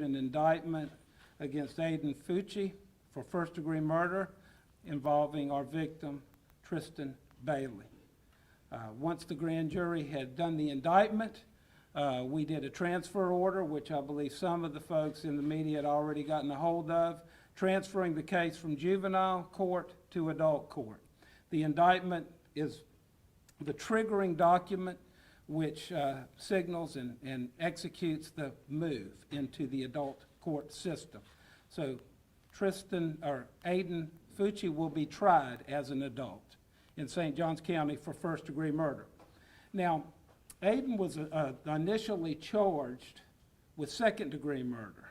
an indictment against Aiden Fucci for first-degree murder involving our victim, Tristyn Bailey. Once the grand jury had done the indictment, we did a transfer order, which I believe some of the folks in the media had already gotten a hold of, transferring the case from juvenile court to adult court. The indictment is the triggering document which signals and executes the move into the adult court system. So Aiden Fucci will be tried as an adult in St. Johns County for first-degree murder. Now, Aiden was initially charged with second-degree murder.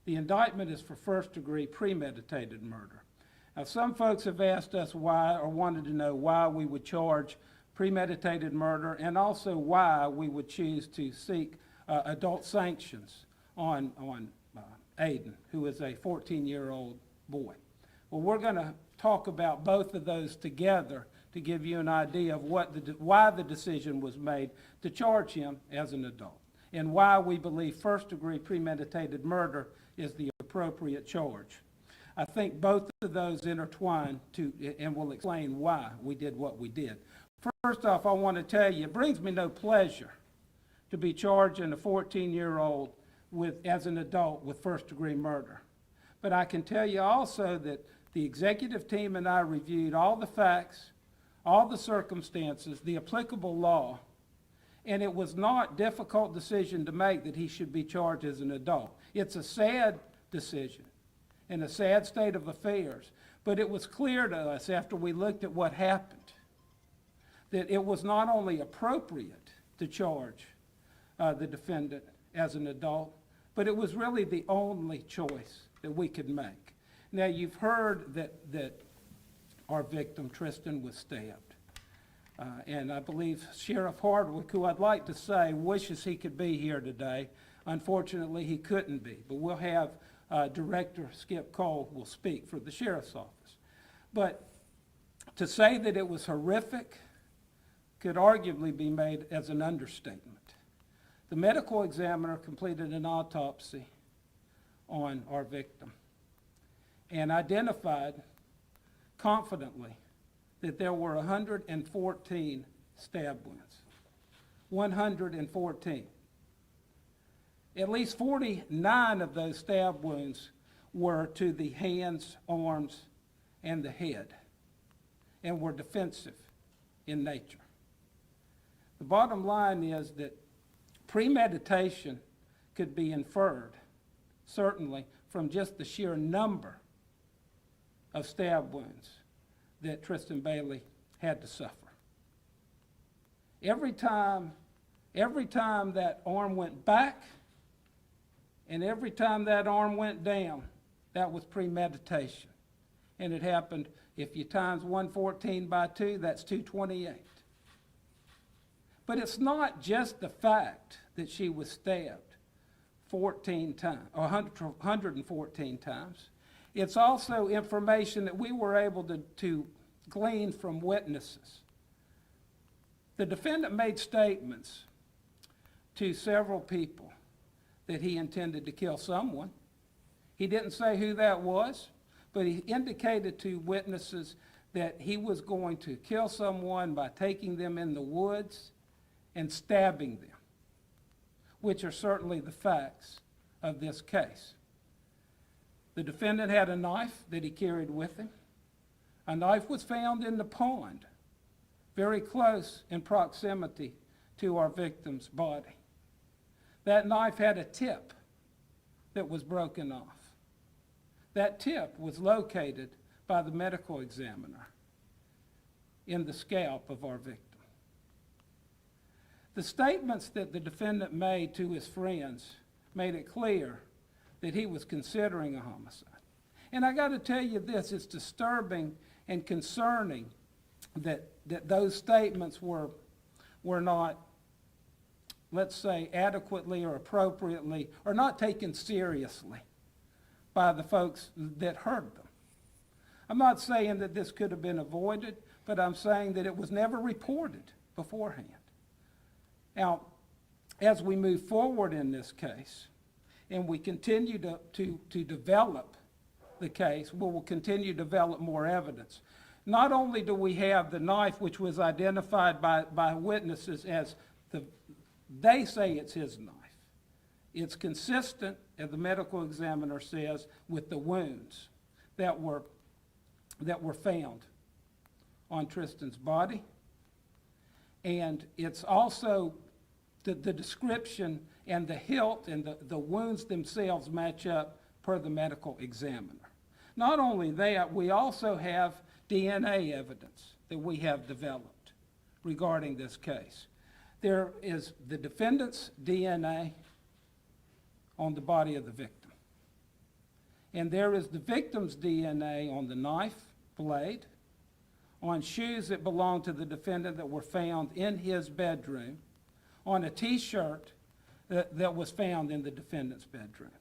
The indictment is for first-degree premeditated murder. Now, some folks have asked us why, or wanted to know why we would charge premeditated murder, and also why we would choose to seek adult sanctions on Aiden, who is a 14-year-old boy. Well, we're going to talk about both of those together to give you an idea of why the decision was made to charge him as an adult, and why we believe first-degree premeditated murder is the appropriate charge. I think both of those intertwine and will explain why we did what we did. First off, I want to tell you, it brings me no pleasure to be charging a 14-year-old as an adult with first-degree murder. But I can tell you also that the executive team and I reviewed all the facts, all the circumstances, the applicable law, and it was not a difficult decision to make that he should be charged as an adult. It's a sad decision and a sad state of affairs, but it was clear to us after we looked at what happened that it was not only appropriate to charge the defendant as an adult, but it was really the only choice that we could make. Now, you've heard that our victim, Tristyn, was stabbed. And I believe Sheriff Hardwick, who I'd like to say wishes he could be here today. Unfortunately, he couldn't be. But we'll have Director Skip Cole will speak for the Sheriff's Office. But to say that it was horrific could arguably be made as an understatement. The medical examiner completed an autopsy on our victim and identified confidently that there were 114 stab wounds. 114. At least 49 of those stab wounds were to the hands, arms, and the head, and were defensive in nature. The bottom line is that premeditation could be inferred, certainly, from just the sheer number of stab wounds that Tristyn Bailey had to suffer. Every time that arm went back and every time that arm went down, that was premeditation. And it happened, if you times 114 by 2, that's 228. But it's not just the fact that she was stabbed 14 times, or 114 times. It's also information that we were able to glean from witnesses. The defendant made statements to several people that he intended to kill someone. He didn't say who that was, but he indicated to witnesses that he was going to kill someone by taking them in the woods and stabbing them, which are certainly the facts of this case. The defendant had a knife that he carried with him. A knife was found in the pond, very close in proximity to our victim's body. That knife had a tip that was broken off. That tip was located by the medical examiner in the scalp of our victim. The statements that the defendant made to his friends made it clear that he was considering a homicide. And I got to tell you this, it's disturbing and concerning that those statements were not, let's say, adequately or appropriately, or not taken seriously by the folks that heard them. I'm not saying that this could have been avoided, but I'm saying that it was never reported beforehand. Now, as we move forward in this case, and we continue to develop the case, we will continue to develop more evidence. Not only do we have the knife, which was identified by witnesses as they say it's his knife. It's consistent, as the medical examiner says, with the wounds that were found on Tristyn's body. And it's also the description and the hilt and the wounds themselves match up per the medical examiner. Not only that, we also have DNA evidence that we have developed regarding this case. There is the defendant's DNA on the body of the victim. And there is the victim's DNA on the knife blade, on shoes that belonged to the defendant that were found in his bedroom, on a T-shirt that was found in the defendant's bedroom.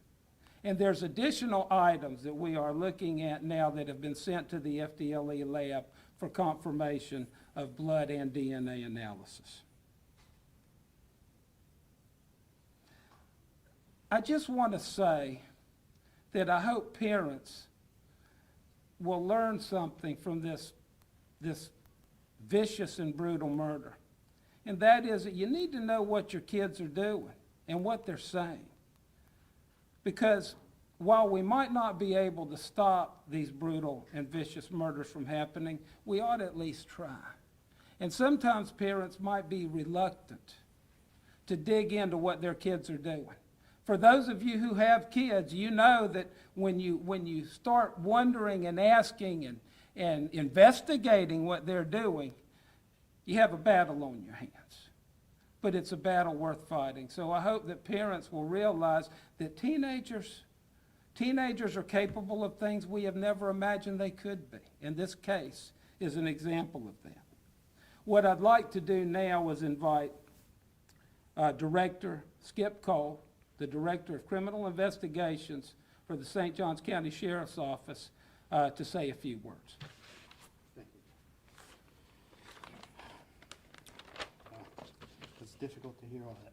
And there's additional items that we are looking at now that have been sent to the FDLE lab for confirmation of blood and DNA analysis. I just want to say that I hope parents will learn something from this vicious and brutal murder. And that is that you need to know what your kids are doing and what they're saying. Because while we might not be able to stop these brutal and vicious murders from happening, we ought to at least try. And sometimes parents might be reluctant to dig into what their kids are doing. For those of you who have kids, you know that when you start wondering and asking and investigating what they're doing, you have a battle on your hands. But it's a battle worth fighting. So I hope that parents will realize that teenagers are capable of things we have never imagined they could be. And this case is an example of that. What I'd like to do now is invite Director Skip Cole, the Director of Criminal Investigations for the St. Johns County Sheriff's Office, to say a few words. Thank you. It's difficult to hear all that.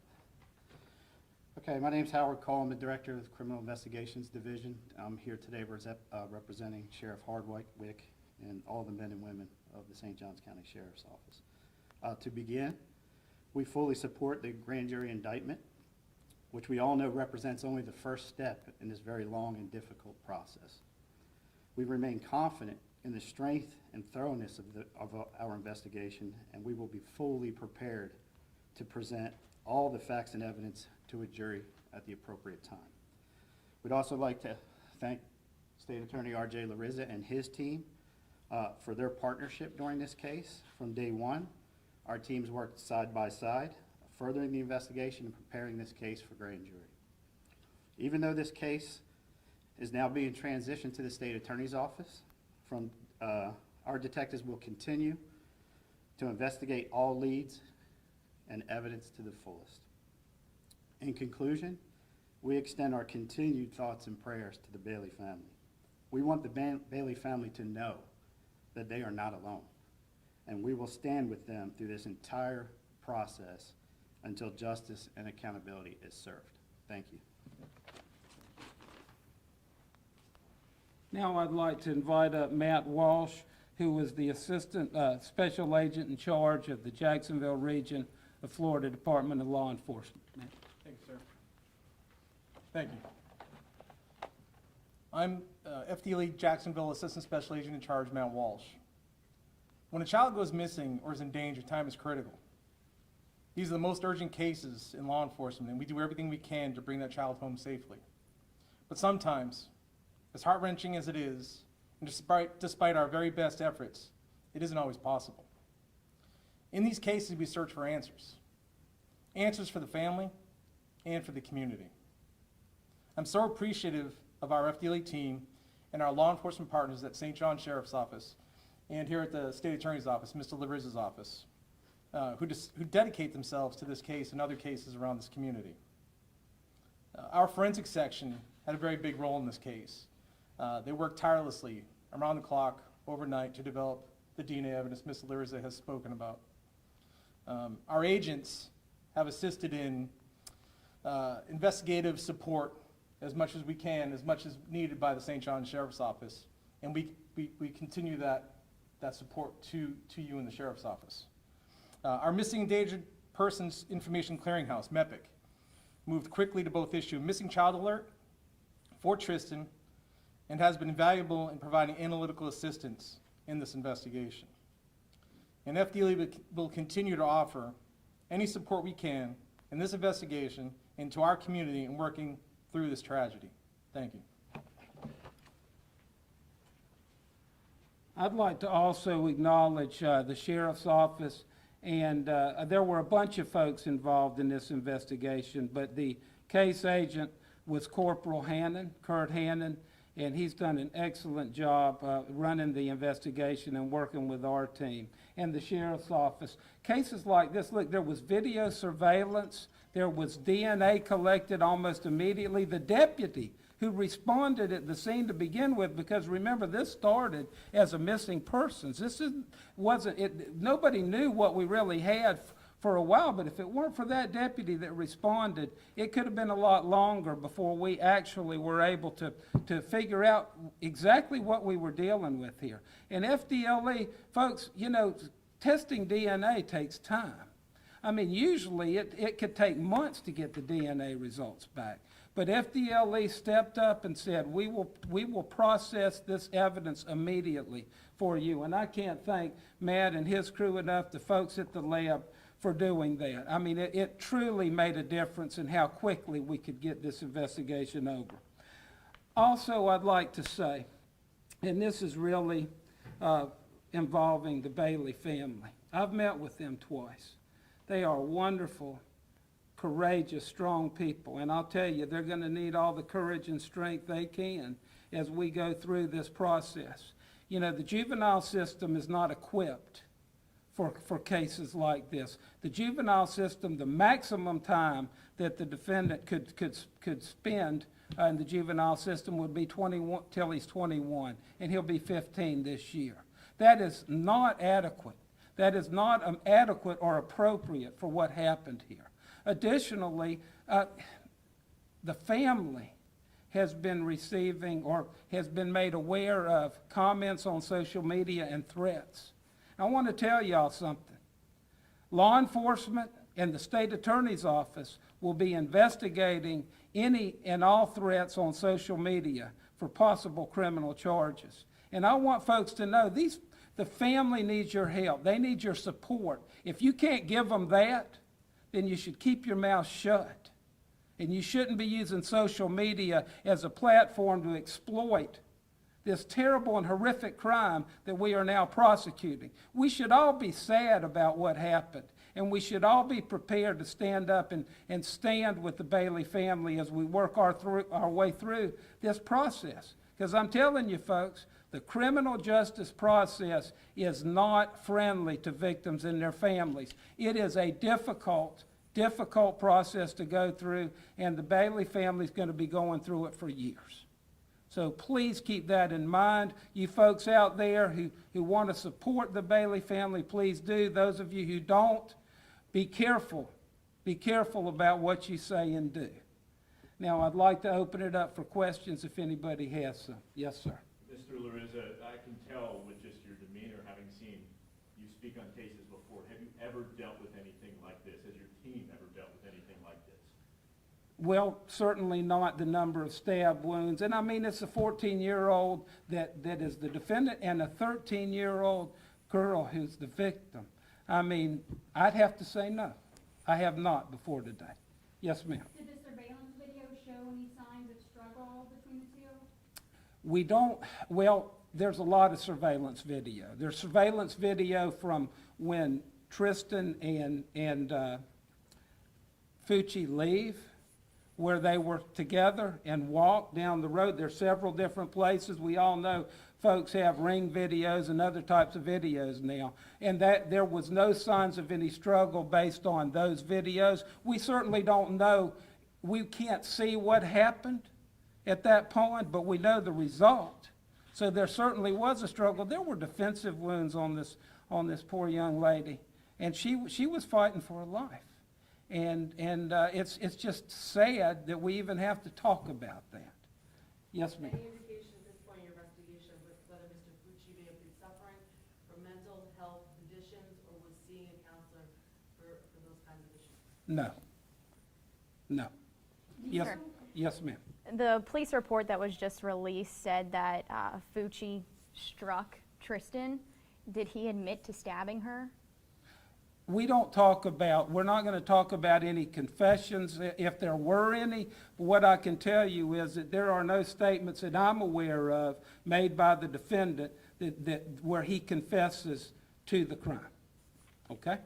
Okay, my name's Howard Cole. I'm the Director of the Criminal Investigations Division. I'm here today representing Sheriff Hardwick and all the men and women of the St. Johns County Sheriff's Office. To begin, we fully support the grand jury indictment, which we all know represents only the first step in this very long and difficult process. We remain confident in the strength and thoroughness of our investigation, and we will be fully prepared to present all the facts and evidence to a jury at the appropriate time. We'd also like to thank State Attorney R.J. Larizza and his team for their partnership during this case. From day one, our teams worked side by side, furthering the investigation and preparing this case for grand jury. Even though this case is now being transitioned to the State Attorney's Office, our detectives will continue to investigate all leads and evidence to the fullest. In conclusion, we extend our continued thoughts and prayers to the Bailey family. We want the Bailey family to know that they are not alone, and we will stand with them through this entire process until justice and accountability is served. Thank you. Now I'd like to invite up Matt Walsh, who was the Assistant Special Agent in charge of the Jacksonville region of Florida Department of Law Enforcement. Matt. Thank you, sir. Thank you. I'm FDLE Jacksonville Assistant Special Agent in charge, Matt Walsh. When a child goes missing or is in danger, time is critical. These are the most urgent cases in law enforcement, and we do everything we can to bring that child home safely. But sometimes, as heart-wrenching as it is, and despite our very best efforts, it isn't always possible. In these cases, we search for answers. Answers for the family and for the community. I'm so appreciative of our FDLE team and our law enforcement partners at St. John Sheriff's Office and here at the State Attorney's Office, Mr. Larizza's office, who dedicate themselves to this case and other cases around this community. Our forensic section had a very big role in this case. They worked tirelessly around the clock, overnight, to develop the DNA evidence Mr. Larizza has spoken about. Our agents have assisted in investigative support as much as we can, as much as needed by the St. John Sheriff's Office. And we continue that support to you in the Sheriff's Office. Our Missing Endangered Persons Information Clearinghouse, MEPIC, moved quickly to both issue a missing child alert for Tristyn and has been invaluable in providing analytical assistance in this investigation. And FDLE will continue to offer any support we can in this investigation and to our community in working through this tragedy. Thank you. I'd like to also acknowledge the Sheriff's Office, and there were a bunch of folks involved in this investigation, but the case agent was Corporal Hannon, Kurt Hannon, and he's done an excellent job running the investigation and working with our team. And the Sheriff's Office. Cases like this, look, there was video surveillance, there was DNA collected almost immediately. The deputy who responded at the scene to begin with, because remember, this started as a missing persons. Nobody knew what we really had for a while, but if it weren't for that deputy that responded, it could have been a lot longer before we actually were able to figure out exactly what we were dealing with here. And FDLE, folks, you know, testing DNA takes time. I mean, usually it could take months to get the DNA results back. But FDLE stepped up and said, we will process this evidence immediately for you. And I can't thank Matt and his crew enough, the folks at the lab, for doing that. I mean, it truly made a difference in how quickly we could get this investigation over. Also, I'd like to say, and this is really involving the Bailey family. I've met with them twice. They are wonderful, courageous, strong people, and I'll tell you, they're going to need all the courage and strength they can as we go through this process. You know, the juvenile system is not equipped for cases like this. The juvenile system, the maximum time that the defendant could spend in the juvenile system would be 21 till he's 21, and he'll be 15 this year. That is not adequate. That is not adequate or appropriate for what happened here. Additionally, the family has been receiving or has been made aware of comments on social media and threats. I want to tell y'all something. Law enforcement and the state attorney's office will be investigating any and all threats on social media for possible criminal charges. And I want folks to know the family needs your help. They need your support. If you can't give them that, then you should keep your mouth shut. And you shouldn't be using social media as a platform to exploit this terrible and horrific crime that we are now prosecuting. We should all be sad about what happened, and we should all be prepared to stand up and stand with the Bailey family as we work our way through this process. Because I'm telling you, folks, the criminal justice process is not friendly to victims and their families. It is a difficult process to go through, and the Bailey family is going to be going through it for years. So please keep that in mind. You folks out there who want to support the Bailey family, please do. Those of you who don't, be careful. Be careful about what you say and do. Now, I'd like to open it up for questions if anybody has some. Yes, sir. Mr. Larissa, I can tell with just your demeanor, having seen you speak on cases before, have you ever dealt with anything like this? Has your team ever dealt with anything like this? Well, certainly not the number of stab wounds. And I mean, it's a 14-year-old that is the defendant and a 13-year-old girl who's the victim. I mean, I'd have to say no. I have not before today. Yes, ma'am. Did the surveillance video show any signs of struggle between the two? We don't, well, there's a lot of surveillance video. There's surveillance video from when Tristyn and Fucci leave, where they were together and walked down the road. There's several different places. We all know folks have ring videos and other types of videos now. And that there was no signs of any struggle based on those videos. We certainly don't know. We can't see what happened at that point, but we know the result. So there certainly was a struggle. There were defensive wounds on this poor young lady. And she was fighting for her life. And it's just sad that we even have to talk about that. Yes, ma'am. Any indication at this point in your investigation with whether Mr. Fucci may have been suffering from mental health conditions or was seeing a counselor for those kinds of issues? No. No. Yes, Sir. yes, ma'am. The police report that was just released said that Fucci struck Tristyn. Did he admit to stabbing her? We're not going to talk about any confessions, if there were any. But what I can tell you is that there are no statements that I'm aware of made by the defendant where he confesses to the crime. Okay?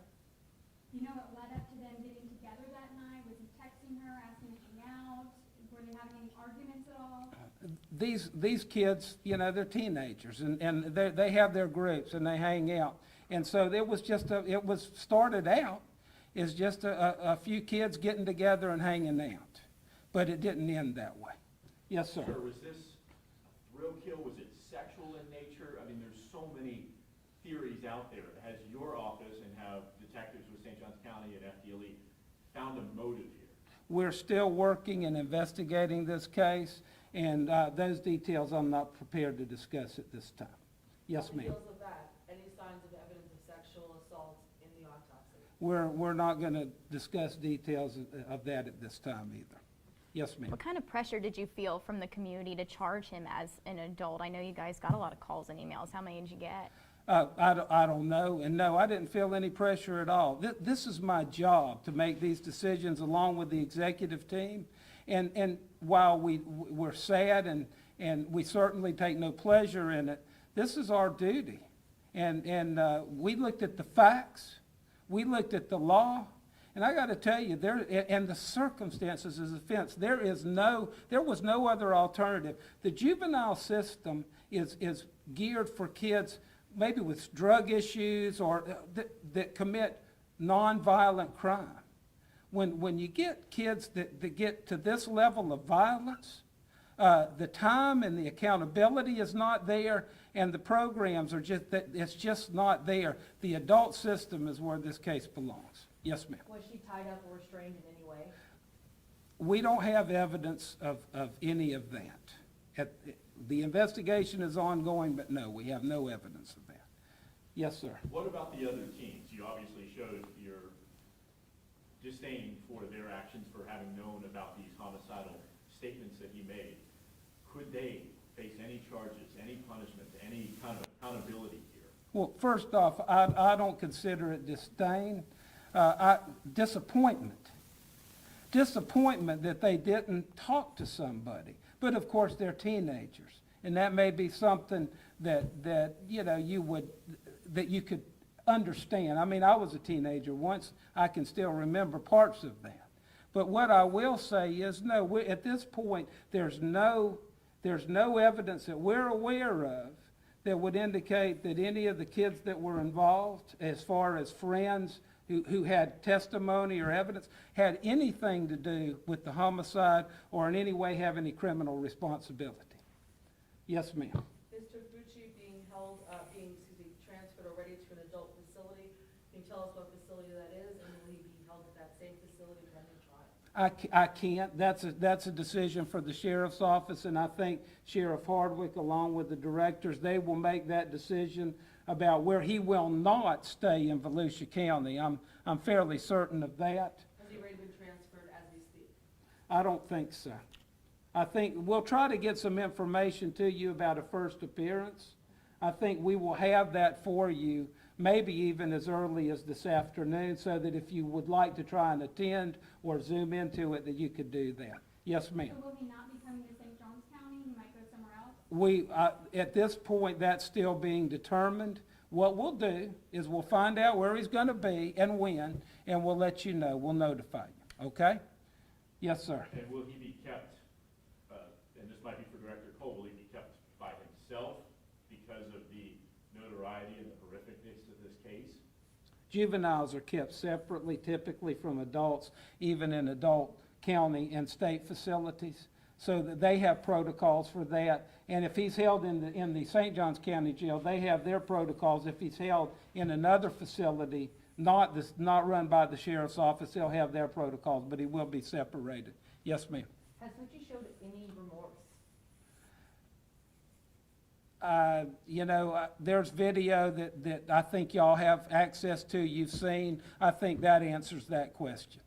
You know what led up to them getting together that night? Was he texting her, asking to hang out? Were they having any arguments at all? These kids, you know, they're teenagers, and they have their groups, and they hang out. And so it was started out as just a few kids getting together and hanging out. But it didn't end that way. Yes, sir. Sir, was this a thrill kill? Was it sexual in nature? I mean, there's so many theories out there. Has your office and have detectives with St. Johns County and FDLE found a motive here? We're still working and investigating this case, and those details I'm not prepared to discuss at this time. Yes, On the ma'am. heels of that, any signs of evidence of sexual assault in the autopsy? We're not going to discuss details of that at this time either. Yes, ma'am. What kind of pressure did you feel from the community to charge him as an adult? I know you guys got a lot of calls and emails. How many did you get? I don't know, and no, I didn't feel any pressure at all. This is my job, to make these decisions along with the executive team. And while we're sad and we certainly take no pleasure in it, this is our duty. And we looked at the facts, we looked at the law, and I got to tell you, and the circumstances of the offense, there was no other alternative. The juvenile system is geared for kids maybe with drug issues or that commit nonviolent crime. When you get kids that get to this level of violence, the time and the accountability is not there, and the programs it's just not there. The adult system is where this case belongs. Yes, ma'am. Was she tied up or restrained in any way? We don't have evidence of any of that. The investigation is ongoing, but no, we have no evidence of that. Yes, sir. What about the other teens? You obviously showed your disdain for their actions for having known about these homicidal statements that he made. Could they face any charges, any punishment, any kind of accountability here? Well, first off, I don't consider it disdain. Disappointment. Disappointment that they didn't talk to somebody. But of course, they're teenagers, and that may be something that you know that you could understand. I mean, I was a teenager once. I can still remember parts of that. But what I will say is, no, at this point, there's no evidence that we're aware of that would indicate that any of the kids that were involved, as far as friends who had testimony or evidence, had anything to do with the homicide or in any way have any criminal responsibility. Yes, ma'am. Mr. Fucci being held, transferred already to an adult facility. Can you tell us what facility that is, and will he be held at that same facility pending trial? I can't. That's a decision for the sheriff's office, and I think Sheriff Hardwick, along with the directors, they will make that decision about where he will not stay in Volusia County. I'm fairly certain of that. Has he already been transferred as we speak? I don't think so. I think we'll try to get some information to you about a first appearance. I think we will have that for you, maybe even as early as this afternoon, so that if you would like to try and attend or zoom into it, that you could do that. Yes, ma'am. So will he not be coming to St. Johns County? He might go somewhere else? At this point, that's still being determined. What we'll do is we'll find out where he's going to be and when, and we'll let you know. We'll notify you. Okay? Yes, sir. And will he be kept, and this might be for Director Cole, will he be kept by himself because of the notoriety and the horrificness of this case? Juveniles are kept separately, typically from adults, even in adult county and state facilities, so that they have protocols for that. And if he's held in the St. Johns County Jail, they have their protocols. If he's held in another facility, not run by the sheriff's office. They'll have their protocols, but he will be separated. Yes, ma'am. Has Fucci showed any remorse? There's video that I think y'all have access to, you've seen. I think that answers that question.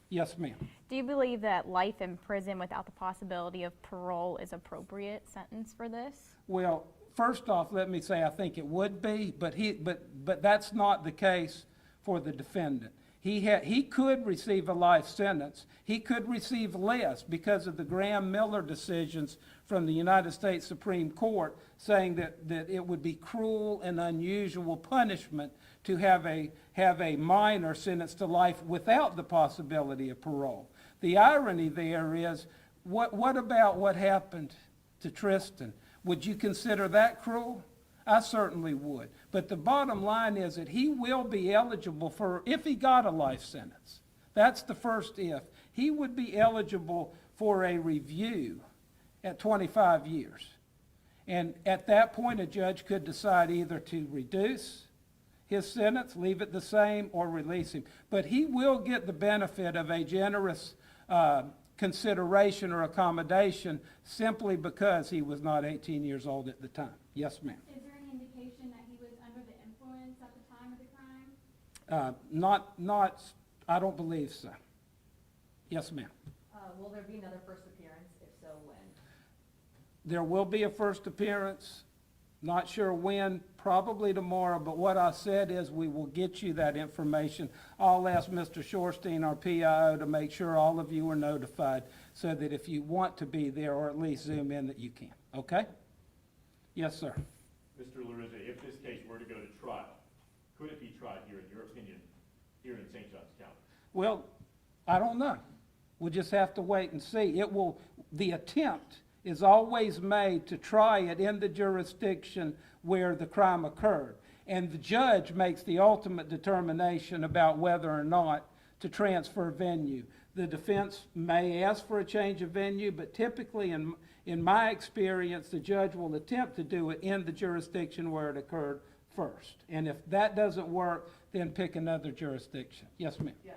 Yes, ma'am. Do you believe that life in prison without the possibility of parole is appropriate sentence for this? Well, first off, let me say I think it would be, but that's not the case for the defendant. He could receive a life sentence. He could receive less because of the Graham Miller decisions from the United States Supreme Court saying that it would be cruel and unusual punishment to have a minor sentenced to life without the possibility of parole. The irony there is, what about what happened to Tristyn? Would you consider that cruel? I certainly would. But the bottom line is that he will be eligible for, if he got a life sentence, that's the first if, he would be eligible for a review at 25 years. And at that point, a judge could decide either to reduce his sentence, leave it the same, or release him. But he will get the benefit of a generous consideration or accommodation simply because he was not 18 years old at the time. Yes, ma'am. Is there any indication that he was under the influence at the time of the crime? I don't believe so. Yes, ma'am. Will there be another first appearance? If so, when? There will be a first appearance. Not sure when, probably tomorrow, but what I said is we will get you that information. I'll ask Mr. Shorstein, our PIO, to make sure all of you are notified so that if you want to be there or at least zoom in that you can, okay? Yes, sir. Mr. Larissa, if this case were to go to trial, could it be tried here, in your opinion, here in St. Johns County? Well, I don't know. We'll just have to wait and see. The attempt is always made to try it in the jurisdiction where the crime occurred. And the judge makes the ultimate determination about whether or not to transfer venue. The defense may ask for a change of venue, but typically in my experience, the judge will attempt to do it in the jurisdiction where it occurred first. And if that doesn't work, then pick another jurisdiction. Yes, ma'am. Yeah.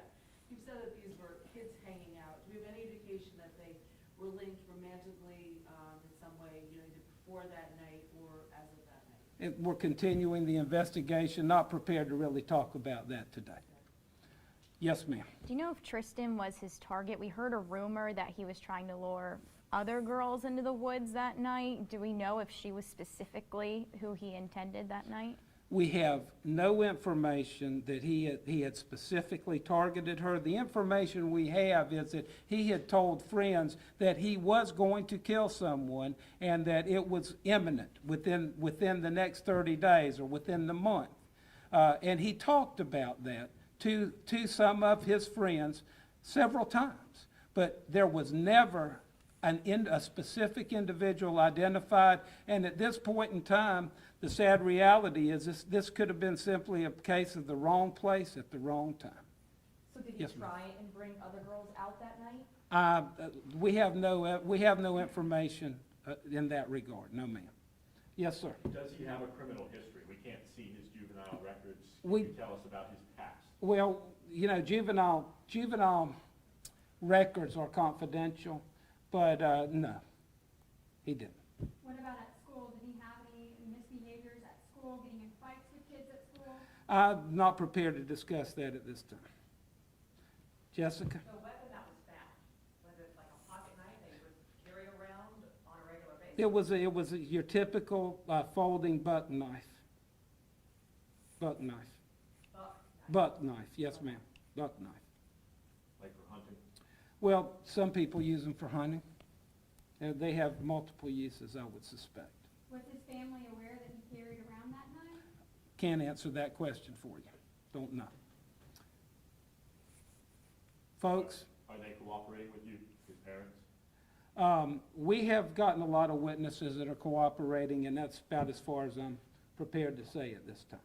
You said that these were kids hanging out. Do we have any indication that they were linked romantically in some way, either before that night or as of that night? We're continuing the investigation, not prepared to really talk about that today. Yes, ma'am. Do you know if Tristyn was his target? We heard a rumor that he was trying to lure other girls into the woods that night. Do we know if she was specifically who he intended that night? We have no information that he had specifically targeted her. The information we have is that he had told friends that he was going to kill someone and that it was imminent within the next 30 days or within the month. And he talked about that to some of his friends several times. But there was never a specific individual identified. And at this point in time, the sad reality is this could have been simply a case of the wrong place at the wrong time. So did he Yes, ma'am. try and bring other girls out that night? We have no information in that regard. No, ma'am. Yes, sir. Does he have a criminal history? We can't see his juvenile records. We- Can you tell us about his past? Well, juvenile records are confidential, but no, he didn't. What about at school? Did he have any misbehaviors at school, getting in fights with kids at school? I'm not prepared to discuss that at this time. Jessica? The weapon that was found, was it like a pocket knife that he would carry around on a regular basis? It was your typical folding buck knife. Buck knife. Buck knife, yes, ma'am. Buck knife. Like for hunting? Well, some people use them for hunting. They have multiple uses, I would suspect. Was his family aware that he carried around that knife? Can't answer that question for you. Don't know. Folks, Are they cooperating with you, his parents? we have gotten a lot of witnesses that are cooperating, and that's about as far as I'm prepared to say at this time.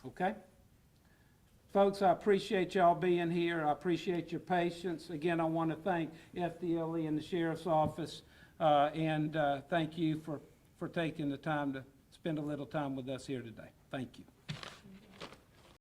Okay? Folks, I appreciate y'all being here. I appreciate your patience. Again, I want to thank FDLE and the Sheriff's Office, and thank you for taking the time to spend a little time with us here today. Thank you.